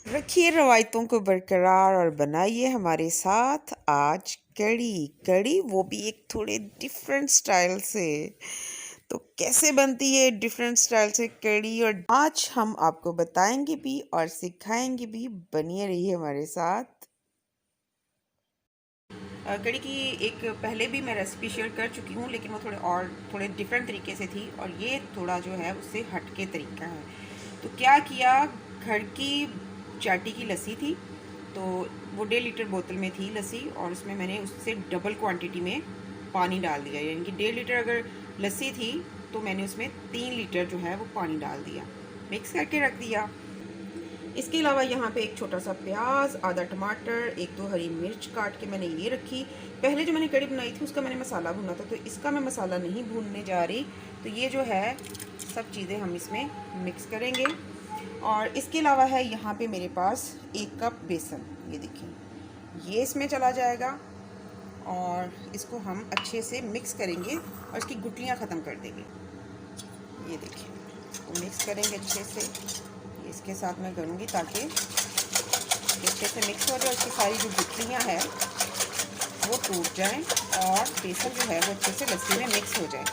रखिए रवायतों को बरकरार और बनाइए हमारे साथ आज कड़ी कड़ी, वो भी एक थोड़े डिफरेंट स्टाइल से। तो कैसे बनती है डिफरेंट स्टाइल से कड़ी, और आज हम आपको बताएंगे भी और सिखाएंगे भी। बनिए रहिए हमारे साथ। कड़ी की एक पहले भी मैं रेसिपी शेयर कर चुकी हूँ, लेकिन वो थोड़े डिफरेंट तरीके से थी, और ये थोड़ा जो है उससे हटके तरीका है। तो क्या किया, घर की चाटी की लस्सी थी, तो वो 1.5 लीटर बोतल में थी लस्सी, और उसमें मैंने उससे डबल क्वांटिटी में पानी डाल दिया। यानी कि 1.5 लीटर अगर लस्सी थी तो मैंने उसमें 3 लीटर जो है वो पानी डाल दिया, मिक्स करके रख दिया। इसके अलावा यहाँ पे एक छोटा सा प्याज, आधा टमाटर, 1-2 हरी मिर्च काट के मैंने ये रखी। पहले जो मैंने कड़ी बनाई थी उसका मैंने मसाला भूना था, तो इसका मैं मसाला नहीं भूनने जा रही। तो ये जो है सब चीज़ें हम इसमें मिक्स करेंगे। और इसके अलावा है यहाँ पे मेरे पास 1 कप बेसन, ये देखिए, ये इसमें चला जाएगा। और इसको हम अच्छे से मिक्स करेंगे और इसकी गुठलियाँ ख़त्म कर देंगे। ये देखिए, तो मिक्स करेंगे अच्छे से। इसके साथ मैं करूँगी ताकि अच्छे से मिक्स हो जाए, उसकी सारी जो गुठलियाँ हैं वो टूट जाएं और बेसन जो है वो अच्छे से लस्सी में मिक्स हो जाए।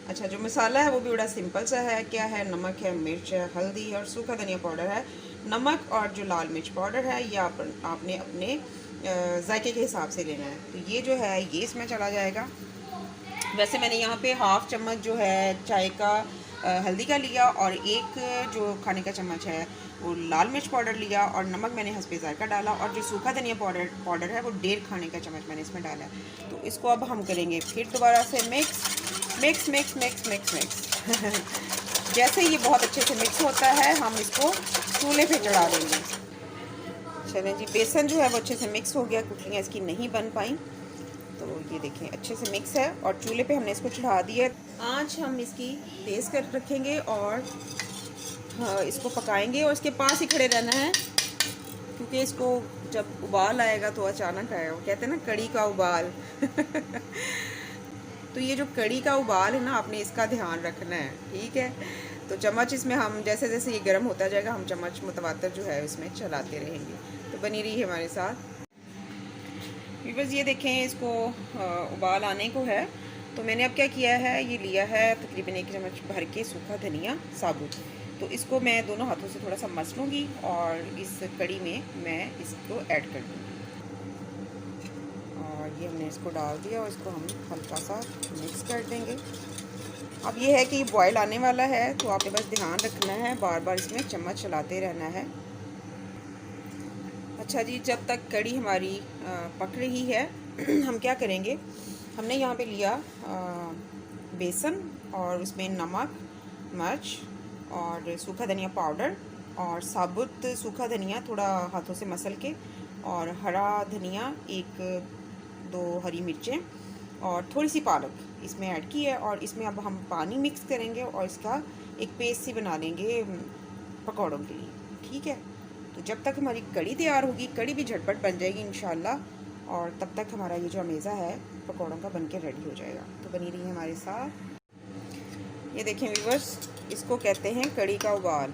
अच्छा, जो मसाला है वो भी बड़ा सिंपल सा है। क्या है, नमक है, मिर्च है, हल्दी है और सूखा धनिया पाउडर है। नमक और जो लाल मिर्च पाउडर है ये आपने अपने जायके के हिसाब से लेना है। तो ये जो है ये इसमें चला जाएगा। वैसे मैंने यहाँ पे 1/2 चम्मच जो है चाय का हल्दी का लिया, और 1 जो खाने का चम्मच है वो लाल मिर्च पाउडर लिया, और नमक मैंने हस्बे जायका डाला, और जो सूखा धनिया पाउडर है वो 1.5 खाने का चम्मच मैंने इसमें डाला है। तो इसको अब हम करेंगे फिर दोबारा से mix mix mix mix mix mix. जैसे ये बहुत अच्छे से मिक्स होता है हम इसको चूल्हे पे चढ़ा देंगे। चलें जी, बेसन जो है वो अच्छे से मिक्स हो गया, गुठलियाँ इसकी नहीं बन पाई। तो ये देखें अच्छे से मिक्स है, और चूल्हे पे हमने इसको चढ़ा दिया। आँच हम इसकी तेज़ कर रखेंगे और इसको पकाएंगे, और इसके पास ही खड़े रहना है, क्योंकि इसको जब उबाल आएगा तो अचानक आएगा। वो कहते हैं ना कड़ी का उबाल। तो ये जो कड़ी का उबाल है ना, आपने इसका ध्यान रखना है, ठीक है। तो चम्मच इसमें हम जैसे जैसे ये गर्म होता जाएगा हम चम्मच मुतवातर जो है इसमें चलाते रहेंगे। तो बनी रही है हमारे साथ। बस ये देखें, इसको उबाल आने को है। तो मैंने अब क्या किया है, ये लिया है तकरीबन 1 चम्मच भर के सूखा धनिया साबुत। तो इसको मैं दोनों हाथों से थोड़ा सा मस लूँगी और इस कड़ी में मैं इसको ऐड कर दूँगी। और ये हमने इसको डाल दिया और इसको हम हल्का सा मिक्स कर देंगे। अब ये है कि बॉयल आने वाला है, तो आपने बस ध्यान रखना है, बार बार इसमें चम्मच चलाते रहना है। अच्छा जी, जब तक कड़ी हमारी पक रही है हम क्या करेंगे, हमने यहाँ पे लिया बेसन, और उसमें नमक, मिर्च और सूखा धनिया पाउडर, और साबुत सूखा धनिया थोड़ा हाथों से मसल के, और हरा धनिया 1-2 हरी मिर्चें, और थोड़ी सी पालक इसमें ऐड की है। और इसमें अब हम पानी मिक्स करेंगे और इसका एक पेस्ट सी बना लेंगे पकौड़ों के लिए, ठीक है। तो जब तक हमारी कड़ी तैयार होगी, कड़ी भी झटपट बन जाएगी इंशाल्लाह, और तब तक हमारा ये जो अमेज़ा है पकौड़ों का बनके रेडी हो जाएगा। तो बनी रही है हमारे साथ। ये देखें व्यूअर्स, इसको कहते हैं कड़ी का उबाल।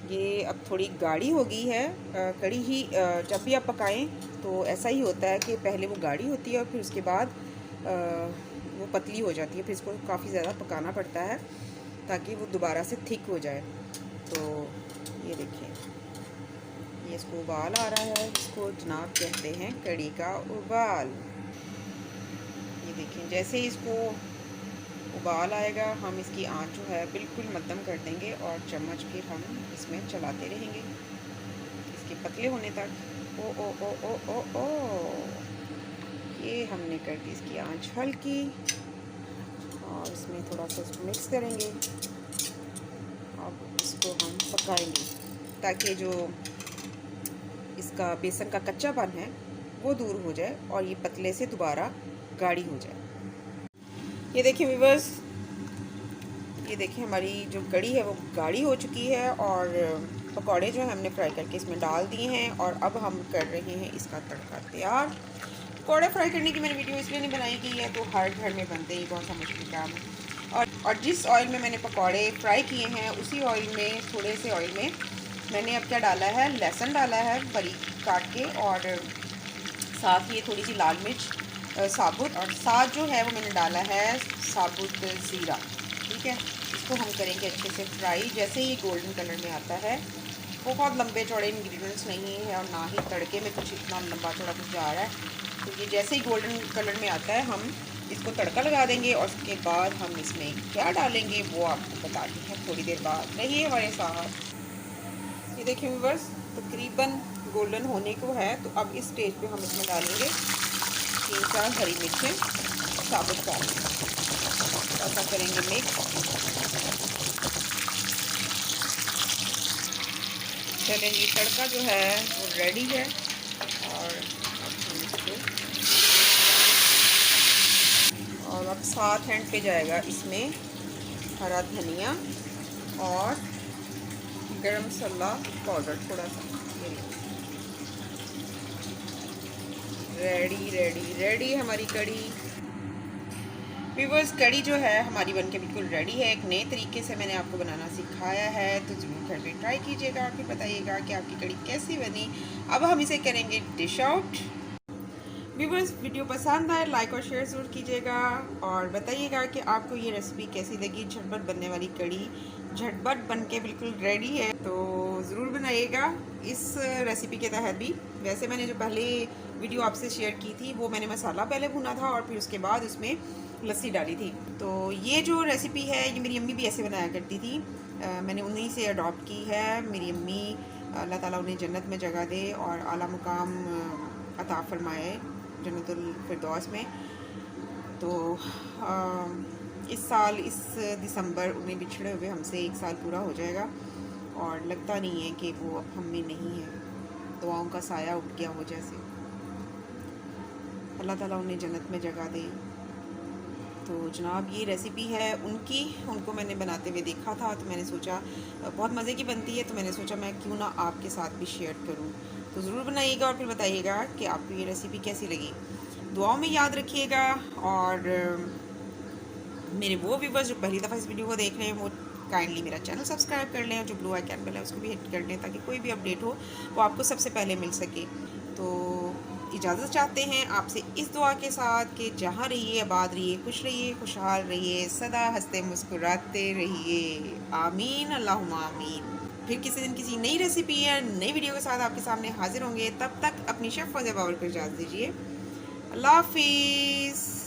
ये अब थोड़ी गाढ़ी हो गई है कड़ी ही। जब भी आप पकाएं तो ऐसा ही होता है कि पहले वो गाढ़ी होती है और फिर उसके बाद वो पतली हो जाती है। फिर इसको काफ़ी ज़्यादा पकाना पड़ता है ताकि वो दोबारा से थिक हो जाए। तो ये देखिए, ये इसको उबाल आ रहा है, इसको जनाब कहते हैं कड़ी का उबाल। ये देखें, जैसे ही इसको उबाल आएगा हम इसकी आंच जो है बिल्कुल मध्यम कर देंगे, और चम्मच फिर हम इसमें चलाते रहेंगे इसके पतले होने तक। ओ ओ ओ ओ ओ ओ, ये हमने कर दी इसकी आंच हल्की, और इसमें थोड़ा सा इसको मिक्स करेंगे। अब इसको हम पकाएंगे ताकि जो इसका बेसन का कच्चापन है वो दूर हो जाए और ये पतले से दोबारा गाढ़ी हो जाए। ये देखिए व्यूअर्स, ये देखिए हमारी जो कड़ी है वो गाढ़ी हो चुकी है, और पकौड़े जो है हमने फ्राई करके इसमें डाल दिए हैं, और अब हम कर रहे हैं इसका तड़का तैयार। पकौड़े फ्राई करने की मैंने वीडियो इसलिए नहीं बनाई कि ये तो हर घर में बनते ही, कौन सा मुश्किल काम है। और जिस ऑयल में मैंने पकौड़े फ्राई किए हैं उसी ऑयल में, थोड़े से ऑयल में मैंने अब क्या डाला है, लहसुन डाला है बारीक काट के, और साथ ये थोड़ी सी लाल मिर्च साबुत, और साथ जो है वो मैंने डाला है साबुत ज़ीरा। ठीक है, इसको हम करेंगे अच्छे से फ्राई। जैसे ही गोल्डन कलर में आता है, बहुत लंबे चौड़े इंग्रेडिएंट्स नहीं है और ना ही तड़के में कुछ इतना लंबा चौड़ा कुछ जा रहा है। तो ये जैसे ही गोल्डन कलर में आता है हम इसको तड़का लगा देंगे, और उसके बाद हम इसमें क्या डालेंगे वो आपको बताते हैं थोड़ी देर बाद। रहिए हमारे साथ। ये देखिए व्यूअर्स, तकरीबन गोल्डन होने को है। तो अब इस स्टेज पे हम इसमें डालेंगे 3-4 हरी मिर्चें साबुत काट के, ऐसा करेंगे मिक्स। चलें, ये तड़का जो है वो रेडी है, और अब हम इसको, और अब साथ एंड पे जाएगा इसमें हरा धनिया और गरम मसाला पाउडर थोड़ा सा। रेडी रेडी रेडी हमारी कड़ी। व्यूअर्स, कड़ी जो है हमारी बनके बिल्कुल रेडी है। एक नए तरीके से मैंने आपको बनाना सिखाया है, तो ज़रूर घर पे ट्राई कीजिएगा, फिर बताइएगा कि आपकी कड़ी कैसी बनी। अब हम इसे करेंगे डिश आउट। व्यूअर्स, वीडियो पसंद आए लाइक और शेयर ज़रूर कीजिएगा, और बताइएगा कि आपको ये रेसिपी कैसी लगी। झटपट बनने वाली कड़ी झटपट बन के बिल्कुल रेडी है, तो ज़रूर बनाइएगा इस रेसिपी के तहत भी। वैसे मैंने जो पहले वीडियो आपसे शेयर की थी वो मैंने मसाला पहले भुना था और फिर उसके बाद उसमें लस्सी डाली थी। तो ये जो रेसिपी है ये मेरी अम्मी भी ऐसे बनाया करती थी, मैंने उन्हीं से अडॉप्ट की है। मेरी अम्मी, अल्लाह ताला उन्हें जन्नत में जगह दे और आला मुकाम अता फरमाए जन्नतुल फिरदौस में। तो इस साल इस दिसंबर उन्हें बिछड़े हुए हमसे 1 साल पूरा हो जाएगा, और लगता नहीं है कि वो अब हम में नहीं है। दुआओं का साया उठ गया हो जैसे। अल्लाह ताला उन्हें जन्नत में जगह दे। तो जनाब, ये रेसिपी है उनकी, उनको मैंने बनाते हुए देखा था, तो मैंने सोचा बहुत मज़े की बनती है, तो मैंने सोचा मैं क्यों ना आपके साथ भी शेयर करूं। तो ज़रूर बनाइएगा और फिर बताइएगा कि आपको ये रेसिपी कैसी लगी। दुआओं में याद रखिएगा, और मेरे वो व्यूवर्स जो पहली दफ़ा इस वीडियो को देख रहे हैं वो काइंडली मेरा चैनल सब्सक्राइब कर लें, और जो ब्लू आइकन बेल है उसको भी हिट कर लें, ताकि कोई भी अपडेट हो वो आपको सबसे पहले मिल सके। तो इजाज़त चाहते हैं आपसे इस दुआ के साथ कि जहाँ रहिए आबाद रहिए, खुश रहिए, खुशहाल रहिए, सदा हंसते मुस्कुराते रहिए। आमीन, अल्लाहुम्मा आमीन। फिर किसी दिन किसी नई रेसिपी या नई वीडियो के साथ आपके सामने हाजिर होंगे। तब तक अपनी शेफ़ फौज़िया बाबर को इजाज़त दीजिए। अल्लाह हाफिज़।